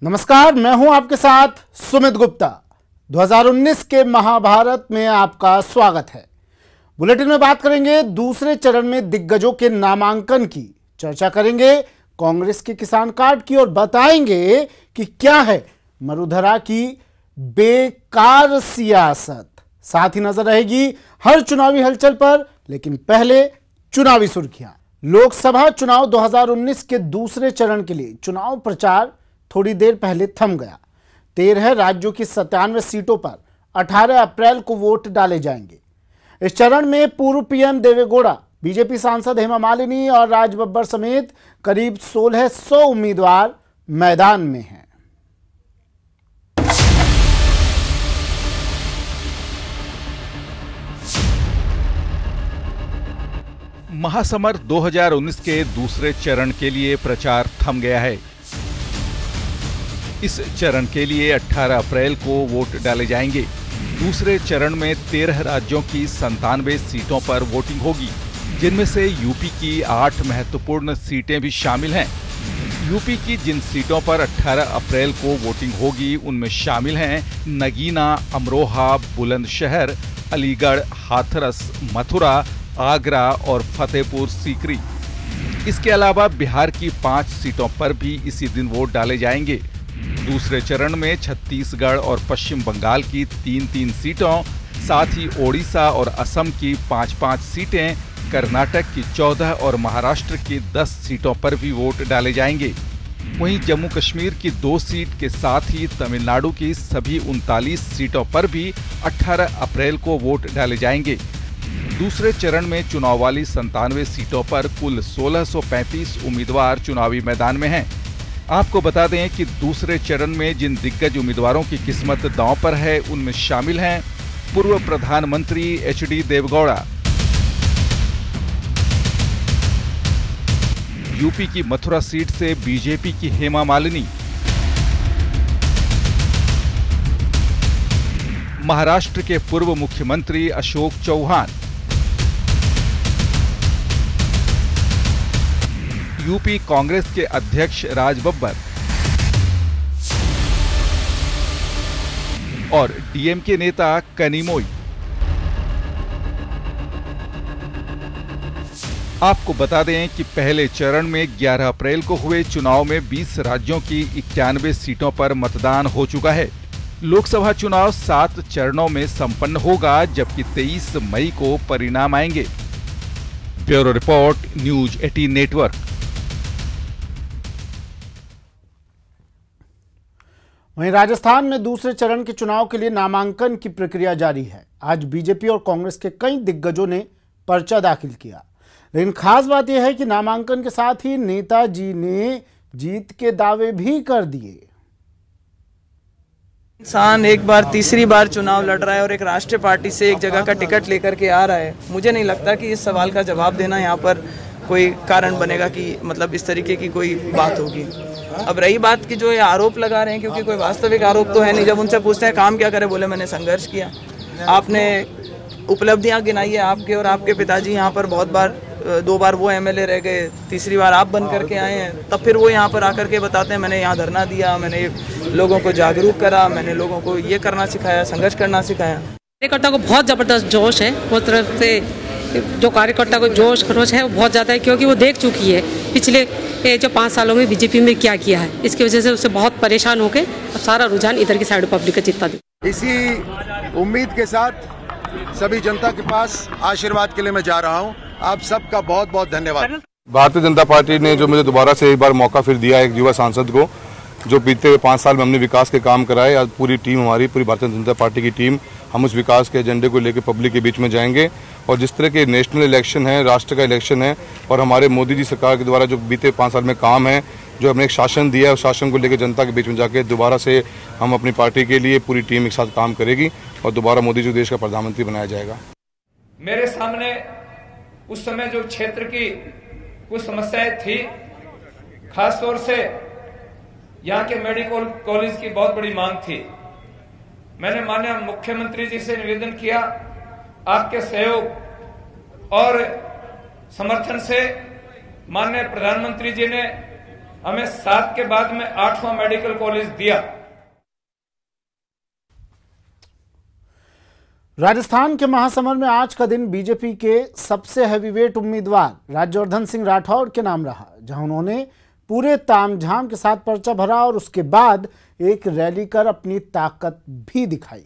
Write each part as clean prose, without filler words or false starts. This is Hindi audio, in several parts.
नमस्कार, मैं हूं आपके साथ सुमित गुप्ता। 2019 के महाभारत में आपका स्वागत है। बुलेटिन में बात करेंगे दूसरे चरण में दिग्गजों के नामांकन की, चर्चा करेंगे कांग्रेस के किसान कार्ड की और बताएंगे कि क्या है मरुधरा की बेकार सियासत। साथ ही नजर रहेगी हर चुनावी हलचल पर, लेकिन पहले चुनावी सुर्खियां। लोकसभा चुनाव 2019 के दूसरे चरण के लिए चुनाव प्रचार थोड़ी देर पहले थम गया। 13 राज्यों की 97 सीटों पर 18 अप्रैल को वोट डाले जाएंगे। इस चरण में पूर्व पीएम देवेगौड़ा, बीजेपी सांसद हेमा मालिनी और राज बब्बर समेत करीब 1600 उम्मीदवार मैदान में हैं। महासमर 2019 के दूसरे चरण के लिए प्रचार थम गया है। इस चरण के लिए 18 अप्रैल को वोट डाले जाएंगे। दूसरे चरण में 13 राज्यों की 97 सीटों पर वोटिंग होगी, जिनमें से यूपी की 8 महत्वपूर्ण सीटें भी शामिल हैं। यूपी की जिन सीटों पर 18 अप्रैल को वोटिंग होगी उनमें शामिल हैं नगीना, अमरोहा, बुलंदशहर, अलीगढ़, हाथरस, मथुरा, आगरा और फतेहपुर सीकरी। इसके अलावा बिहार की 5 सीटों पर भी इसी दिन वोट डाले जाएंगे। दूसरे चरण में छत्तीसगढ़ और पश्चिम बंगाल की 3-3 सीटों, साथ ही ओडिशा और असम की 5-5 सीटें, कर्नाटक की 14 और महाराष्ट्र की 10 सीटों पर भी वोट डाले जाएंगे। वहीं जम्मू कश्मीर की 2 सीट के साथ ही तमिलनाडु की सभी 39 सीटों पर भी 18 अप्रैल को वोट डाले जाएंगे। दूसरे चरण में चुनाव वाली 97 सीटों पर कुल 1635 उम्मीदवार चुनावी मैदान में हैं। आपको बता दें कि दूसरे चरण में जिन दिग्गज उम्मीदवारों की किस्मत दांव पर है उनमें शामिल हैं पूर्व प्रधानमंत्री एचडी देवेगौड़ा, यूपी की मथुरा सीट से बीजेपी की हेमा मालिनी, महाराष्ट्र के पूर्व मुख्यमंत्री अशोक चौहान, यूपी कांग्रेस के अध्यक्ष राज बब्बर और डीएमके नेता कनिमोई। आपको बता दें कि पहले चरण में 11 अप्रैल को हुए चुनाव में 20 राज्यों की 91 सीटों पर मतदान हो चुका है। लोकसभा चुनाव 7 चरणों में संपन्न होगा, जबकि 23 मई को परिणाम आएंगे। Bureau report, news 18 network. वहीं राजस्थान में दूसरे चरण के चुनाव के लिए नामांकन की प्रक्रिया जारी है। आज बीजेपी और कांग्रेस के कई दिग्गजों ने पर्चा दाखिल किया, लेकिन खास बात यह है कि नामांकन के साथ ही नेताजी ने जीत के दावे भी कर दिए। इंसान एक बार तीसरी बार चुनाव लड़ रहा है और एक राष्ट्रीय पार्टी से एक जगह का टिकट लेकर के आ रहा है। मुझे नहीं लगता कि इस सवाल का जवाब देना यहाँ पर कोई कारण बनेगा कि मतलब इस तरीके की कोई बात होगी। अब रही बात कि जो ये आरोप लगा रहे हैं, क्योंकि कोई वास्तविक आरोप तो है नहीं। जब उनसे पूछते हैं काम क्या करे, बोले मैंने संघर्ष किया। आपने उपलब्धियां गिनाई है आपके और आपके पिताजी यहाँ पर बहुत बार, 2 बार वो एमएलए रह गए, तीसरी बार आप बन करके आए हैं। तब फिर वो यहाँ पर आकर के बताते हैं मैंने यहाँ धरना दिया, मैंने लोगों को जागरूक करा, मैंने लोगों को ये करना सिखाया, संघर्ष करना सिखाया। कार्यकर्ता को बहुत जबरदस्त जोश है, वो तरफ से जो कार्यकर्ता को जोश खरोश है वो बहुत ज़्यादा है, क्योंकि वो देख चुकी है पिछले जो 5 सालों में बीजेपी में क्या किया है। इसकी वजह से उससे बहुत परेशान होकर अब सारा रुझान इधर की साइड पब्लिक का चित्ता दे। इसी उम्मीद के साथ सभी जनता के पास आशीर्वाद के लिए मैं जा रहा हूं। आप सबका बहुत बहुत धन्यवाद। भारतीय जनता पार्टी ने जो मुझे दोबारा से एक बार मौका फिर दिया, एक युवा सांसद को, जो बीते 5 साल में हमने विकास के काम कराए। आज पूरी टीम हमारी, पूरी भारतीय जनता पार्टी की टीम, हम उस विकास के एजेंडे को लेकर पब्लिक के बीच में जाएंगे। और जिस तरह के नेशनल इलेक्शन है, राष्ट्र का इलेक्शन है, और हमारे मोदी जी सरकार के द्वारा जो बीते 5 साल में काम है, जो हमने एक शासन दिया है, उस शासन को लेकर जनता के बीच में जाके दोबारा से हम अपनी पार्टी के लिए पूरी टीम एक साथ काम करेगी और दोबारा मोदी जी देश का प्रधानमंत्री बनाया जाएगा। मेरे सामने उस समय जो क्षेत्र की कुछ समस्याएं थी, खासतौर से यहाँ के मेडिकल कॉलेज की बहुत बड़ी मांग थी। मैंने माननीय मुख्यमंत्री जी से निवेदन किया, आपके सहयोग और समर्थन से माननीय प्रधानमंत्री जी ने हमें 7 के बाद में 8वां मेडिकल कॉलेज दिया। राजस्थान के महासमर में आज का दिन बीजेपी के सबसे हैवीवेट उम्मीदवार राज्यवर्धन सिंह राठौड़ के नाम रहा, जहां उन्होंने पूरे तामझाम के साथ पर्चा भरा और उसके बाद एक रैली कर अपनी ताकत भी दिखाई।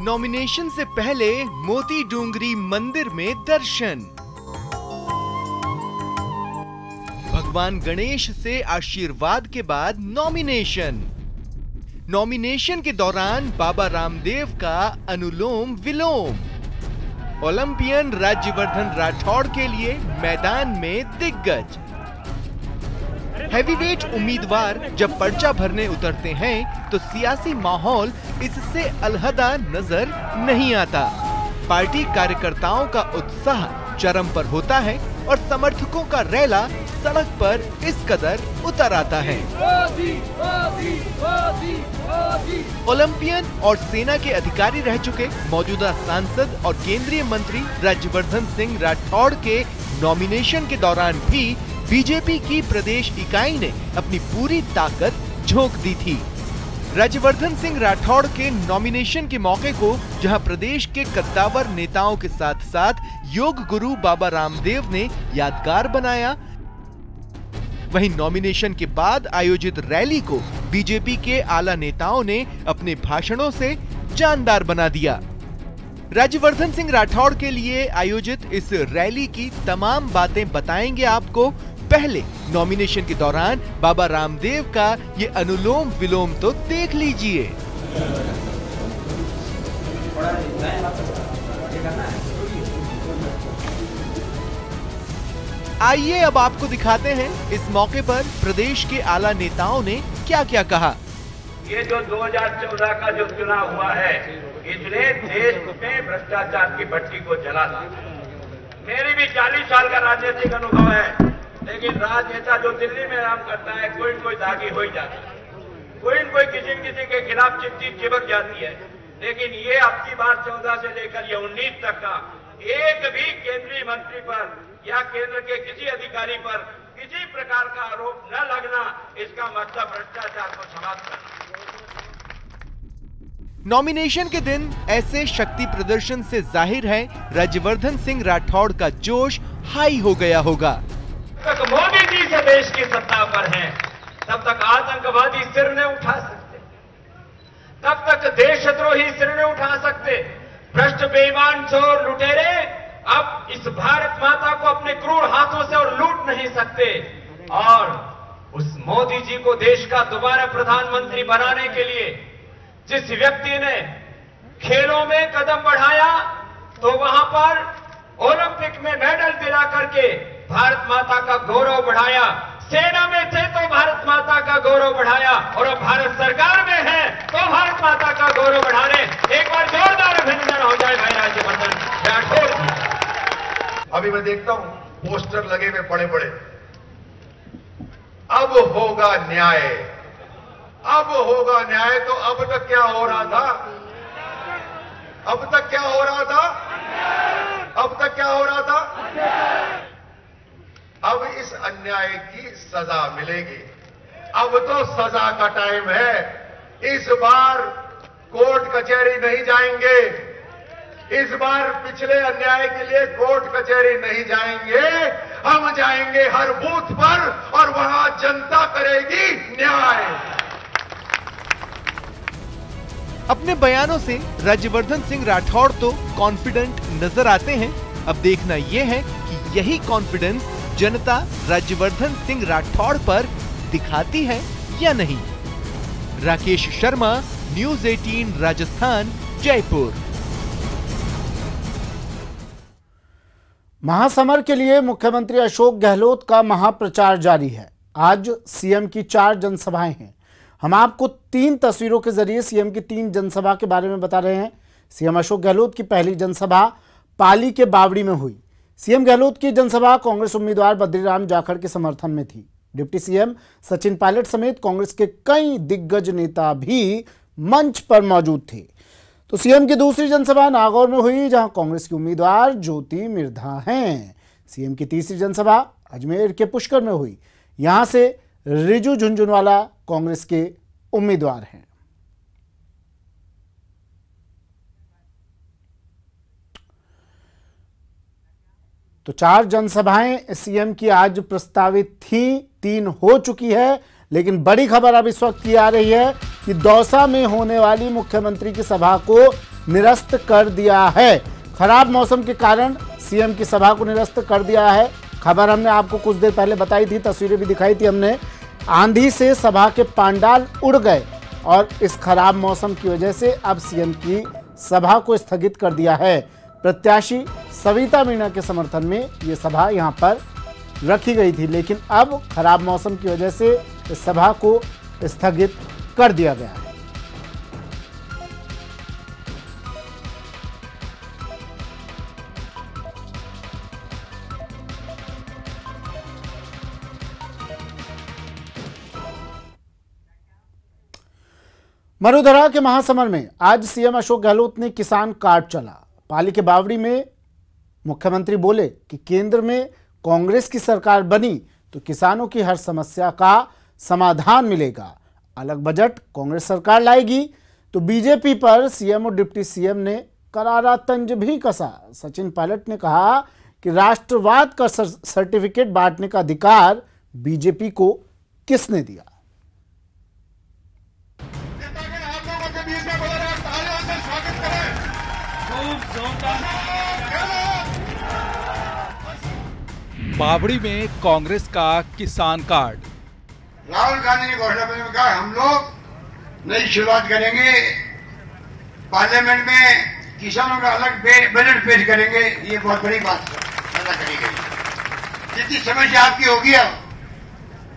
नॉमिनेशन से पहले मोती डूंगरी मंदिर में दर्शन, भगवान गणेश से आशीर्वाद के बाद नॉमिनेशन के दौरान बाबा रामदेव का अनुलोम विलोम, ओलंपियन राज्यवर्धन राठौड़ के लिए मैदान में दिग्गज। हैवीवेट उम्मीदवार जब पर्चा भरने उतरते हैं तो सियासी माहौल इससे अलहदा नजर नहीं आता। पार्टी कार्यकर्ताओं का उत्साह चरम पर होता है और समर्थकों का रैला सड़क पर इस कदर उतर आता है। ओलंपियन और सेना के अधिकारी रह चुके मौजूदा सांसद और केंद्रीय मंत्री राज्यवर्धन सिंह राठौड़ के नॉमिनेशन के दौरान भी बीजेपी की प्रदेश इकाई ने अपनी पूरी ताकत झोंक दी थी। राज्यवर्धन सिंह राठौड़ के नॉमिनेशन के मौके को जहां प्रदेश के कद्दावर नेताओं के साथ साथ योग गुरु बाबा रामदेव ने यादगार बनाया, वहीं नॉमिनेशन के बाद आयोजित रैली को बीजेपी के आला नेताओं ने अपने भाषणों से जानदार बना दिया। राज्यवर्धन सिंह राठौड़ के लिए आयोजित इस रैली की तमाम बातें बताएंगे आपको। पहले नॉमिनेशन के दौरान बाबा रामदेव का ये अनुलोम विलोम तो देख लीजिए। आइए अब आपको दिखाते हैं इस मौके पर प्रदेश के आला नेताओं ने क्या क्या कहा। ये जो 2014 का जो चुनाव हुआ है, इसने देश में भ्रष्टाचार की भट्टी को जला दिया। मेरी भी 40 साल का राजनीतिक अनुभव है, लेकिन राजनेता जो दिल्ली में काम करता है, कोई न कोई दागी हो ही जाता है, कोई न कोई किसी के खिलाफ चिट्ठी चिपक जाती है। लेकिन ये अब की बार 14 से लेकर ये 19 तक का एक भी केंद्रीय मंत्री पर या केंद्र के किसी अधिकारी पर किसी प्रकार का आरोप न लगना, इसका मतलब भ्रष्टाचार को समाप्त करना। नॉमिनेशन के दिन ऐसे शक्ति प्रदर्शन से जाहिर है राज्यवर्धन सिंह राठौड़ का जोश हाई हो गया होगा। तक मोदी जी से देश की सत्ता पर हैं, तब तक आतंकवादी सिर नहीं उठा सकते, तब तक देशद्रोही सिर नहीं उठा सकते, भ्रष्ट बेईमान चोर लुटेरे अब इस भारत माता को अपने क्रूर हाथों से और लूट नहीं सकते। और उस मोदी जी को देश का दोबारा प्रधानमंत्री बनाने के लिए जिस व्यक्ति ने खेलों में कदम बढ़ाया तो वहां पर ओलंपिक में मेडल दिला करके भारत माता का गौरव बढ़ाया, सेना में थे तो भारत माता का गौरव बढ़ाया, और अब भारत सरकार में है तो भारत माता का गौरव बढ़ाने एक बार जोरदार अभिनंदन हो जाए भाई राज्यवर्धन राठौड़। अभी मैं देखता हूं पोस्टर लगे हुए बड़े बड़े, अब होगा न्याय, अब होगा न्याय। तो अब तक क्या हो रहा था? अब तक क्या हो रहा था? अब तक क्या हो रहा था? अब इस अन्याय की सजा मिलेगी। अब तो सजा का टाइम है। इस बार कोर्ट कचहरी नहीं जाएंगे, इस बार पिछले अन्याय के लिए कोर्ट कचहरी नहीं जाएंगे, हम जाएंगे हर बूथ पर और वहां जनता करेगी न्याय। अपने बयानों से राज्यवर्धन सिंह राठौड़ तो कॉन्फिडेंट नजर आते हैं। अब देखना यह है कि यही कॉन्फिडेंस जनता राज्यवर्धन सिंह राठौड़ पर दिखाती है या नहीं। राकेश शर्मा, न्यूज़ 18 राजस्थान, जयपुर। महासमर के लिए मुख्यमंत्री अशोक गहलोत का महाप्रचार जारी है। आज सीएम की 4 जनसभाएं हैं। हम आपको 3 तस्वीरों के जरिए सीएम की 3 जनसभा के बारे में बता रहे हैं। सीएम अशोक गहलोत की पहली जनसभा पाली के बावड़ी में हुई। सीएम गहलोत की जनसभा कांग्रेस उम्मीदवार बद्रीराम जाखड़ के समर्थन में थी। डिप्टी सीएम सचिन पायलट समेत कांग्रेस के कई दिग्गज नेता भी मंच पर मौजूद थे। तो सीएम की दूसरी जनसभा नागौर में हुई, जहां कांग्रेस की उम्मीदवार ज्योति मिर्धा हैं। सीएम की तीसरी जनसभा अजमेर के पुष्कर में हुई, यहां से रिजू झुनझुनवाला कांग्रेस के उम्मीदवार हैं। तो 4 जनसभाएं सीएम की आज प्रस्तावित थी, 3 हो चुकी है, लेकिन बड़ी खबर अब इस वक्त की आ रही है कि दौसा में होने वाली मुख्यमंत्री की सभा को निरस्त कर दिया है। खराब मौसम के कारण सीएम की सभा को निरस्त कर दिया है। खबर हमने आपको कुछ देर पहले बताई थी, तस्वीरें भी दिखाई थी हमने। आंधी से सभा के पांडाल उड़ गए और इस खराब मौसम की वजह से अब सीएम की सभा को स्थगित कर दिया है। प्रत्याशी सविता मीणा के समर्थन में ये सभा यहां पर रखी गई थी, लेकिन अब खराब मौसम की वजह से इस सभा को स्थगित कर दिया गया है। मरुधरा के महासमर में आज सीएम अशोक गहलोत ने किसान कार्ड चला। पाली के बावड़ी में मुख्यमंत्री बोले कि केंद्र में कांग्रेस की सरकार बनी तो किसानों की हर समस्या का समाधान मिलेगा। अलग बजट कांग्रेस सरकार लाएगी तो बीजेपी पर सीएम और डिप्टी सीएम ने करारा तंज भी कसा। सचिन पायलट ने कहा कि राष्ट्रवाद का सर्टिफिकेट बांटने का अधिकार बीजेपी को किसने दिया। बावड़ी में कांग्रेस का किसान कार्ड। राहुल गांधी ने घोषणा पत्र में कहा हम लोग नई शुरुआत करेंगे, पार्लियामेंट में किसानों का अलग बजट पेश करेंगे। ये बहुत बड़ी बात पैदा करी गई। जितनी समस्या आपकी होगी अब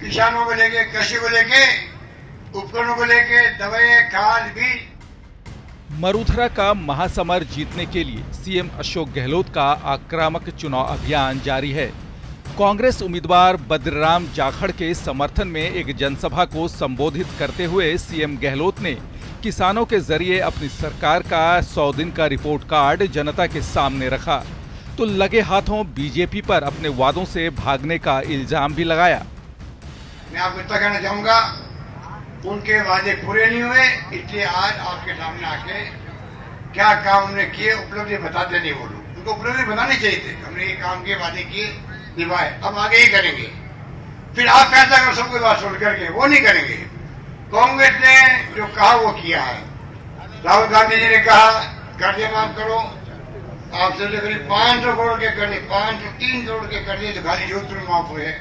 किसानों को लेके, कृषि को लेके, उपकरणों को लेके, दवाई, खाद, बीज। मरुधरा का महासमर जीतने के लिए सीएम अशोक गहलोत का आक्रामक चुनाव अभियान जारी है। कांग्रेस उम्मीदवार बद्रीराम जाखड़ के समर्थन में एक जनसभा को संबोधित करते हुए सीएम गहलोत ने किसानों के जरिए अपनी सरकार का 100 दिन का रिपोर्ट कार्ड जनता के सामने रखा, तो लगे हाथों बीजेपी पर अपने वादों से भागने का इल्जाम भी लगाया। मैं आपको इतना कहना चाहूंगा, उनके वादे पूरे नहीं हुए, इसलिए आज आपके सामने आके क्या काम हमने किए उपलब्धि बताते नहीं वो लोग। उनको उपलब्धि बतानी चाहिए थे, हमने ये काम किए, वादे किए, निभाए, अब आगे ही करेंगे। फिर आप फैसला करो सबकी बात सुन करके, वो नहीं करेंगे। कांग्रेस ने जो कहा वो किया है। राहुल गांधी जी ने कहा कर्जे माफ करो, आपसे करीब 500 करोड़ के कर्जे, 503 करोड़ के कर्जे तो खाली जोधपुर में माफ हुए।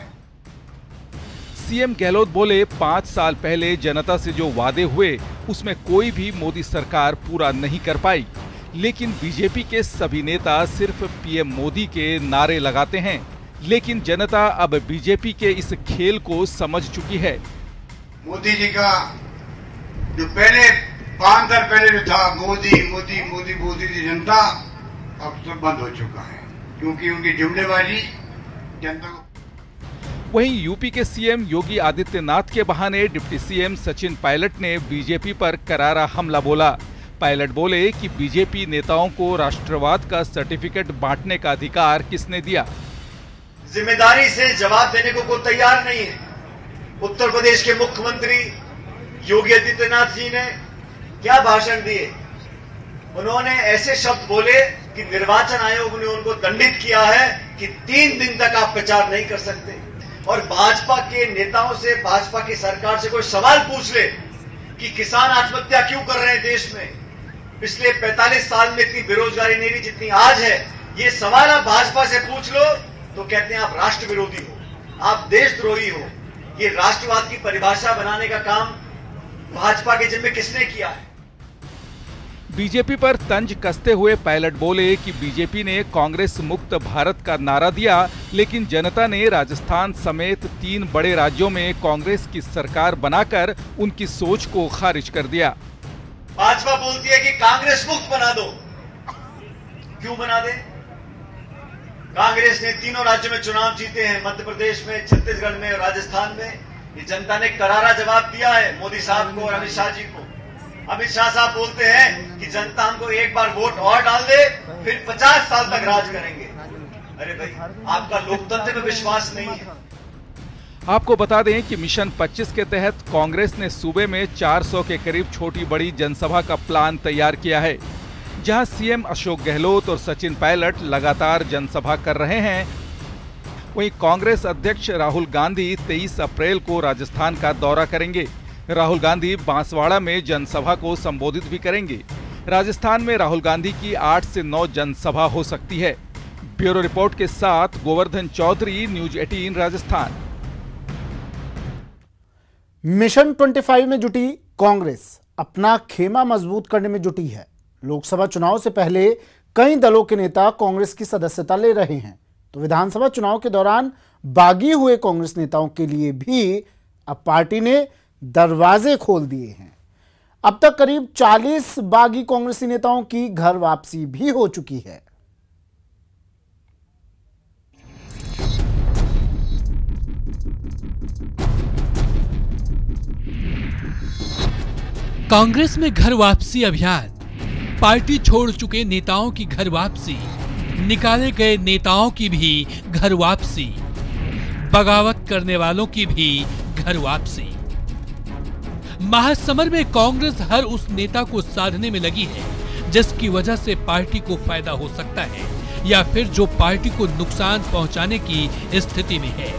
सीएम गहलोत बोले 5 साल पहले जनता से जो वादे हुए उसमें कोई भी मोदी सरकार पूरा नहीं कर पाई, लेकिन बीजेपी के सभी नेता सिर्फ पीएम मोदी के नारे लगाते हैं। लेकिन जनता अब बीजेपी के इस खेल को समझ चुकी है। मोदी जी का जो पहले 5 साल पहले जो था मोदी मोदी मोदी मोदी की जनता, अब सब बंद हो चुका है, क्योंकि उनकी जुमलेबाजी जनता को। वहीं यूपी के सीएम योगी आदित्यनाथ के बहाने डिप्टी सीएम सचिन पायलट ने बीजेपी पर करारा हमला बोला। पायलट बोले कि बीजेपी नेताओं को राष्ट्रवाद का सर्टिफिकेट बांटने का अधिकार किसने दिया। जिम्मेदारी से जवाब देने को कोई तैयार नहीं है। उत्तर प्रदेश के मुख्यमंत्री योगी आदित्यनाथ जी ने क्या भाषण दिए, उन्होंने ऐसे शब्द बोले कि निर्वाचन आयोग ने उनको दंडित किया है कि 3 दिन तक आप प्रचार नहीं कर सकते। और भाजपा के नेताओं से, भाजपा की सरकार से कोई सवाल पूछ ले कि किसान आत्महत्या क्यों कर रहे हैं देश में, पिछले 45 साल में इतनी बेरोजगारी नहीं रही जितनी आज है, ये सवाल आप भाजपा से पूछ लो तो कहते हैं आप राष्ट्र विरोधी हो, आप देशद्रोही हो। ये राष्ट्रवाद की परिभाषा बनाने का काम भाजपा के जिम्मे किसने किया है। बीजेपी पर तंज कसते हुए पायलट बोले कि बीजेपी ने कांग्रेस मुक्त भारत का नारा दिया, लेकिन जनता ने राजस्थान समेत 3 बड़े राज्यों में कांग्रेस की सरकार बनाकर उनकी सोच को खारिज कर दिया। भाजपा बोलती है कि कांग्रेस मुक्त बना दो, क्यों बना दे? कांग्रेस ने 3 राज्यों में चुनाव जीते हैं, मध्य प्रदेश में, छत्तीसगढ़ में और राजस्थान में। ये जनता ने करारा जवाब दिया है मोदी साहब को और अमित शाह जी को। अमित शाह साहब बोलते हैं कि जनता हमको एक बार वोट और डाल दे, फिर 50 साल तक राज करेंगे। अरे भाई, आपका लोकतंत्र में विश्वास नहीं है। आपको बता दें कि मिशन 25 के तहत कांग्रेस ने सूबे में 400 के करीब छोटी बड़ी जनसभा का प्लान तैयार किया है, जहां सीएम अशोक गहलोत और सचिन पायलट लगातार जनसभा कर रहे हैं। वहीं कांग्रेस अध्यक्ष राहुल गांधी 23 अप्रैल को राजस्थान का दौरा करेंगे। राहुल गांधी बांसवाड़ा में जनसभा को संबोधित भी करेंगे। राजस्थान में राहुल गांधी की 8 से 9 जनसभा हो सकती है। ब्यूरो रिपोर्ट के साथ गोवर्धन चौधरी, न्यूज 18 राजस्थान। मिशन 25 में जुटी कांग्रेस अपना खेमा मजबूत करने में जुटी है। लोकसभा चुनाव से पहले कई दलों के नेता कांग्रेस की सदस्यता ले रहे हैं, तो विधानसभा चुनाव के दौरान बागी हुए कांग्रेस नेताओं के लिए भी अब पार्टी ने दरवाजे खोल दिए हैं। अब तक करीब 40 बागी कांग्रेसी नेताओं की घर वापसी भी हो चुकी है। कांग्रेस में घर वापसी अभियान, पार्टी छोड़ चुके नेताओं की घर वापसी, निकाले गए नेताओं की भी घर वापसी, बगावत करने वालों की भी घर वापसी। महासमर में कांग्रेस हर उस नेता को साधने में लगी है जिसकी वजह से पार्टी को फायदा हो सकता है या फिर जो पार्टी को नुकसान पहुंचाने की स्थिति में है।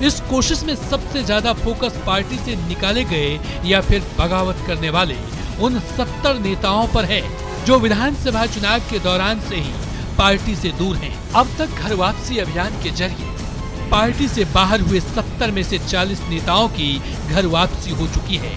इस कोशिश में सबसे ज्यादा फोकस पार्टी से निकाले गए या फिर बगावत करने वाले उन 70 नेताओं पर है जो विधानसभा चुनाव के दौरान से ही पार्टी से दूर हैं। अब तक घर वापसी अभियान के जरिए पार्टी से बाहर हुए 70 में से 40 नेताओं की घर वापसी हो चुकी है।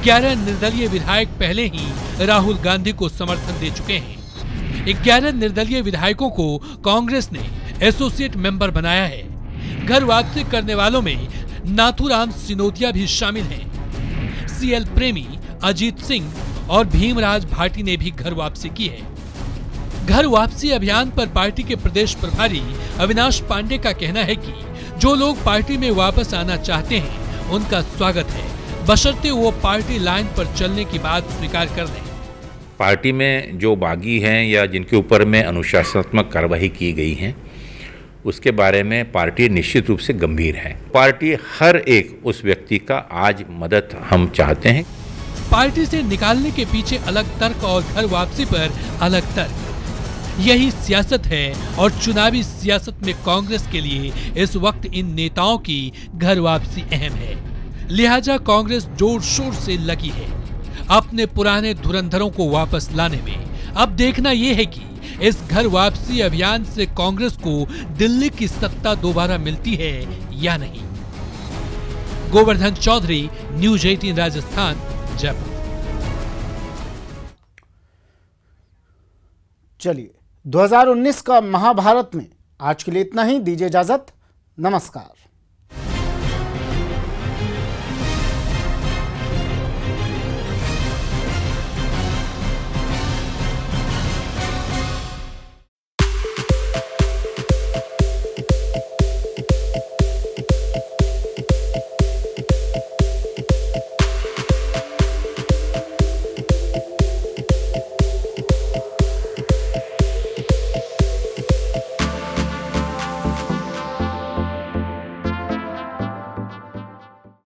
11 निर्दलीय विधायक पहले ही राहुल गांधी को समर्थन दे चुके हैं। 11 निर्दलीय विधायकों को कांग्रेस ने एसोसिएट मेंबर बनाया है। घर वापसी करने वालों में नाथूराम सिनोदिया भी शामिल हैं। सीएल प्रेमी, अजीत सिंह और भीमराज भाटी ने भी घर वापसी की है। घर वापसी अभियान पर पार्टी के प्रदेश प्रभारी अविनाश पांडे का कहना है कि जो लोग पार्टी में वापस आना चाहते हैं उनका स्वागत है, बशर्ते वो पार्टी लाइन पर चलने की बात स्वीकार कर लें। पार्टी में जो बागी हैं या जिनके ऊपर में अनुशासनात्मक कार्रवाई की गई है उसके बारे में पार्टी निश्चित रूप से गंभीर है। पार्टी हर एक उस व्यक्ति का आज मदद हम चाहते हैं। पार्टी से निकालने के पीछे अलग तर्क और घर वापसी पर अलग तर्क, यही सियासत है और चुनावी सियासत में कांग्रेस के लिए इस वक्त इन नेताओं की घर वापसी अहम है। लिहाजा कांग्रेस जोर शोर से लगी है अपने पुराने धुरंधरों को वापस लाने में। अब देखना यह है कि इस घर वापसी अभियान से कांग्रेस को दिल्ली की सत्ता दोबारा मिलती है या नहीं। गोवर्धन चौधरी, न्यूज 18 राजस्थान, जयपुर। चलिए, 2019 का महाभारत में आज के लिए इतना ही। दीजिए इजाजत, नमस्कार।